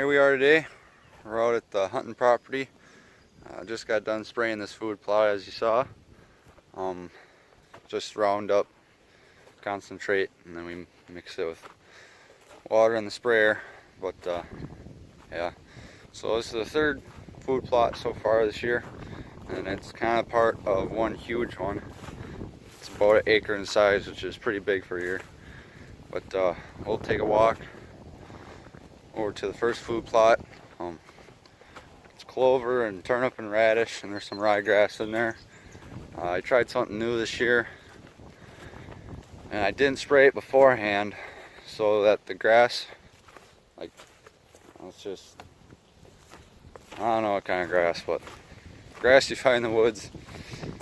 here we are today. We're out at the hunting property. Just got done spraying this food plot, as you saw. Just Roundup, concentrate, and then we mix it with water in the sprayer. But yeah, so this is the third food plot so far this year, and it's kind of part of one huge one. It's about an acre in size, which is pretty big for here. But we'll take a walk over to the first food plot. It's clover and turnip and radish, and there's some ryegrass in there. I tried something new this year, and I didn't spray it beforehand so that the grass, like, it's just, I don't know what kind of grass, but grass you find in the woods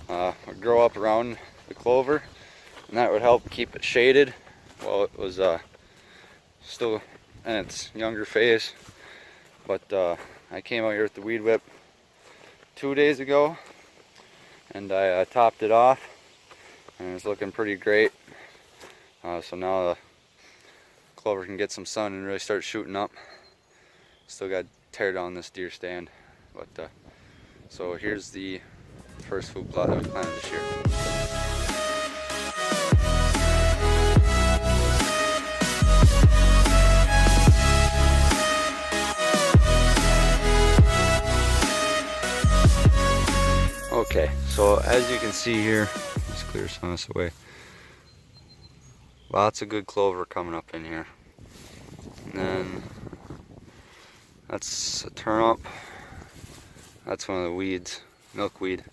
would grow up around the clover, and that would help keep it shaded while it was still in its younger phase. But I came out here with the weed whip 2 days ago, and I topped it off, and it's looking pretty great. So now the clover can get some sun and really start shooting up. Still got to tear down this deer stand, but so here's the first food plot that we planted this year. Okay, so as you can see here, let's clear some of this away. Lots of good clover coming up in here. And then that's a turnip. That's one of the weeds, milkweed.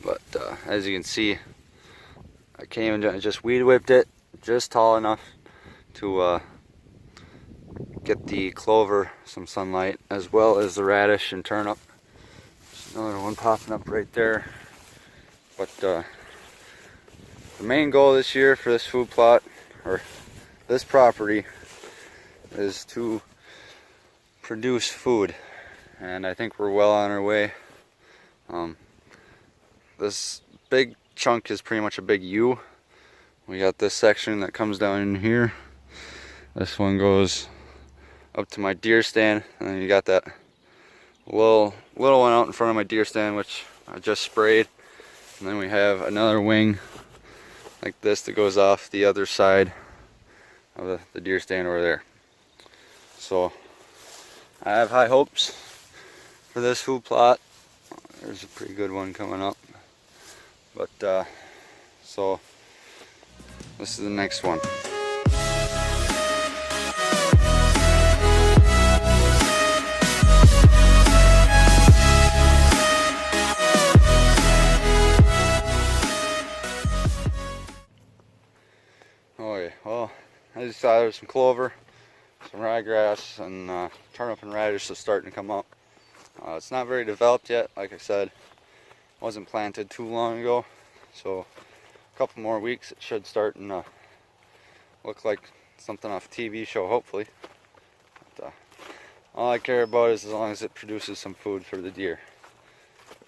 But as you can see, I came and just weed whipped it just tall enough to get the clover some sunlight, as well as the radish and turnip. Another one popping up right there. But the main goal this year for this food plot, or this property, is to produce food, and I think we're well on our way. This big chunk is pretty much a big U. We got this section that comes down in here. This one goes up to my deer stand, and then you got that little one out in front of my deer stand, which I just sprayed. And then we have another wing like this that goes off the other side of the deer stand over there. So I have high hopes for this food plot. There's a pretty good one coming up. But so this is the next one. Okay, well, I just saw there was some clover, some ryegrass, and turnip and radish is starting to come up. It's not very developed yet, like I said. It wasn't planted too long ago, so a couple more weeks it should start and look like something off a TV show, hopefully. But, all I care about is as long as it produces some food for the deer.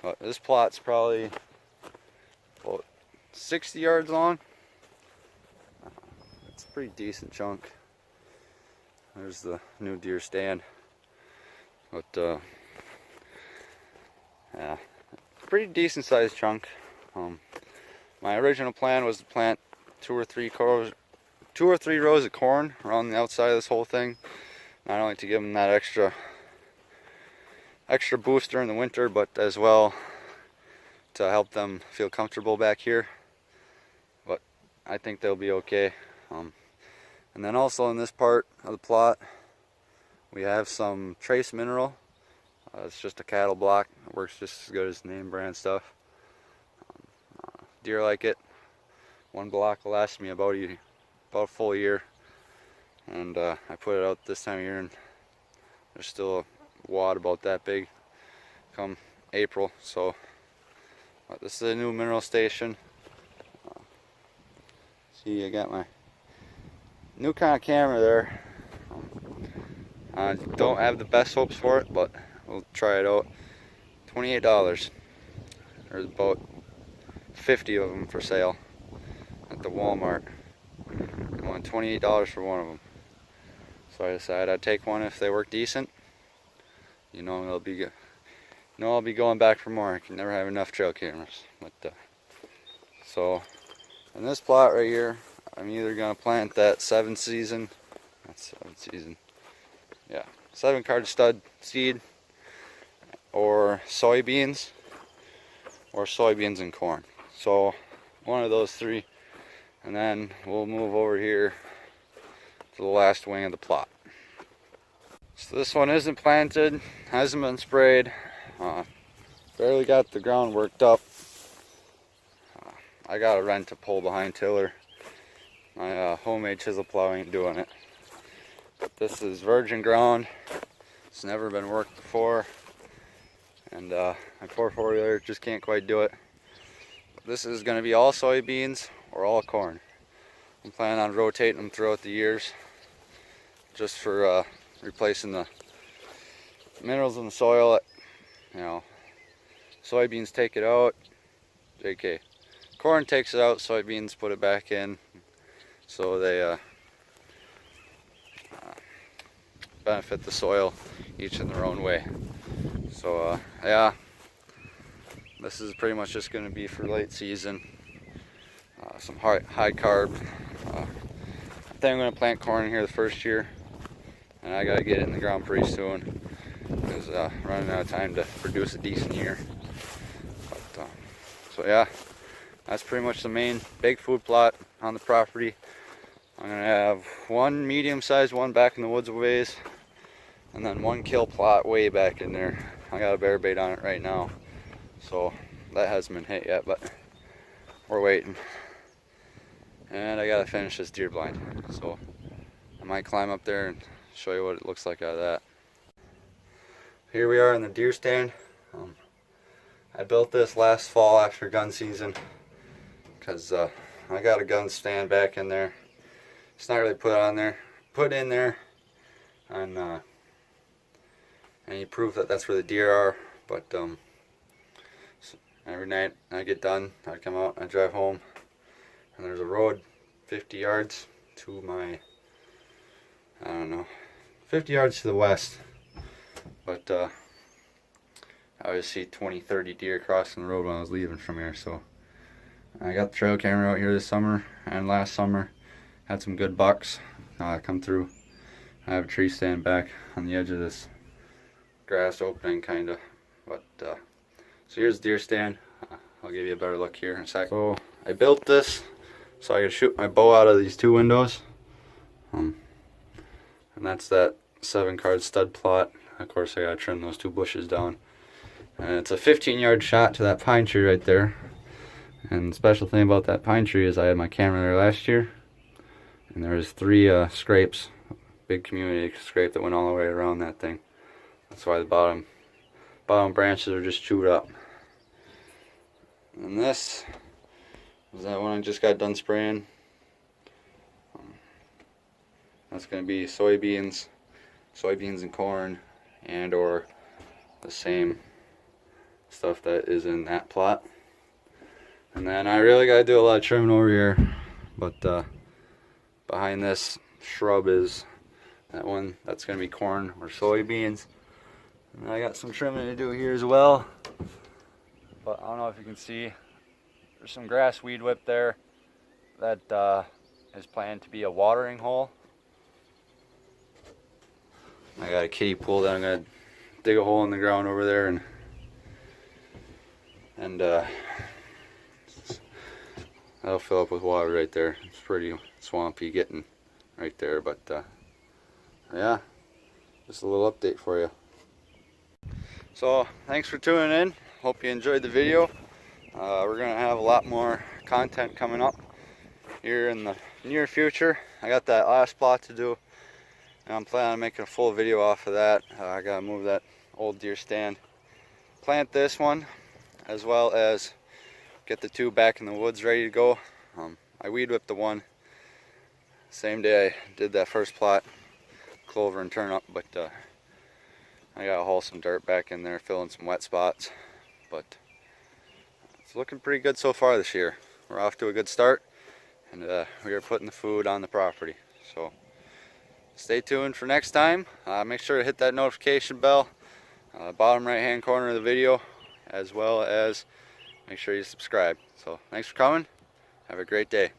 But this plot's probably about 60 yards long. It's a pretty decent chunk. There's the new deer stand. But yeah, pretty decent sized chunk. My original plan was to plant two or three rows of corn around the outside of this whole thing, not only to give them that extra boost during the winter, but as well to help them feel comfortable back here. But I think they'll be okay. And then also in this part of the plot, we have some trace mineral. It's just a cattle block. It works just as good as name brand stuff. Deer like it. One block will last me about a full year. And I put it out this time of year, and there's still a wad about that big come April. So this is a new mineral station. See, I got my new kind of camera there. I don't have the best hopes for it, but we'll try it out. $28. There's about 50 of them for sale at the Walmart. I won $28 for one of them. So I decided I'd take one if they work decent. you know I'll be going back for more. I can never have enough trail cameras. But so in this plot right here, I'm either gonna plant that 7 card stud seed, or soybeans and corn. So one of those three, and then we'll move over here to the last wing of the plot. So this one isn't planted, hasn't been sprayed, barely got the ground worked up. I got a rent to pull behind tiller. My homemade chisel plow ain't doing it. But this is virgin ground. It's never been worked before, and my 4-wheeler just can't quite do it. This is going to be all soybeans or all corn. I'm planning on rotating them throughout the years, just for replacing the minerals in the soil. Soybeans take it out. JK. Corn takes it out. Soybeans put it back in. So they benefit the soil, each in their own way. So yeah, this is pretty much just going to be for late season. Some high carb. I think I'm going to plant corn in here the first year, and I got to get it in the ground pretty soon, because running out of time to produce a decent year. But, so yeah, that's pretty much the main big food plot on the property. I'm going to have one medium-sized one back in the woods a ways, and then one kill plot way back in there. I got a bear bait on it right now, so that hasn't been hit yet, but we're waiting. And I gotta finish this deer blind, so I might climb up there and show you what it looks like out of that. Here we are in the deer stand. I built this last fall after gun season, because I got a gun stand back in there. It's not really put in there on any proof that that's where the deer are, but so every night I get done, I come out, I drive home, and there's a road 50 yards to my, 50 yards to the west, but I always see 20-30 deer crossing the road when I was leaving from here. So I got the trail camera out here this summer and last summer. Had some good bucks come through. I have a tree stand back on the edge of this grass opening, kinda. But so here's the deer stand. I'll give you a better look here in a sec. So I built this so I could shoot my bow out of these 2 windows. And that's that 7-card stud plot. Of course, I gotta trim those 2 bushes down. And it's a 15-yard shot to that pine tree right there. And the special thing about that pine tree is I had my camera there last year, and there was 3 scrapes, big community scrape that went all the way around that thing. That's why the bottom branches are just chewed up. And this is that one I just got done spraying. That's going to be soybeans and corn, and or the same stuff that is in that plot. And then I really got to do a lot of trimming over here, but behind this shrub is that one. That's going to be corn or soybeans. And I got some trimming to do here as well, but I don't know if you can see, there's some grass weed whip there that is planned to be a watering hole. I got a kiddie pool that I'm going to dig a hole in the ground over there, and that'll fill up with water right there. It's pretty swampy getting right there, but yeah, just a little update for you. So thanks for tuning in. Hope you enjoyed the video. We're gonna have a lot more content coming up here in the near future. I got that last plot to do, and I'm planning on making a full video off of that. I gotta move that old deer stand, plant this one, as well as get the 2 back in the woods ready to go. I weed whipped the one same day I did that first plot, clover and turnip, but I gotta haul some dirt back in there, fill in some wet spots. But it's looking pretty good so far this year. We're off to a good start, and we are putting the food on the property. So stay tuned for next time. Make sure to hit that notification bell. bottom right hand corner of the video, as well as make sure you subscribe. So thanks for coming. Have a great day.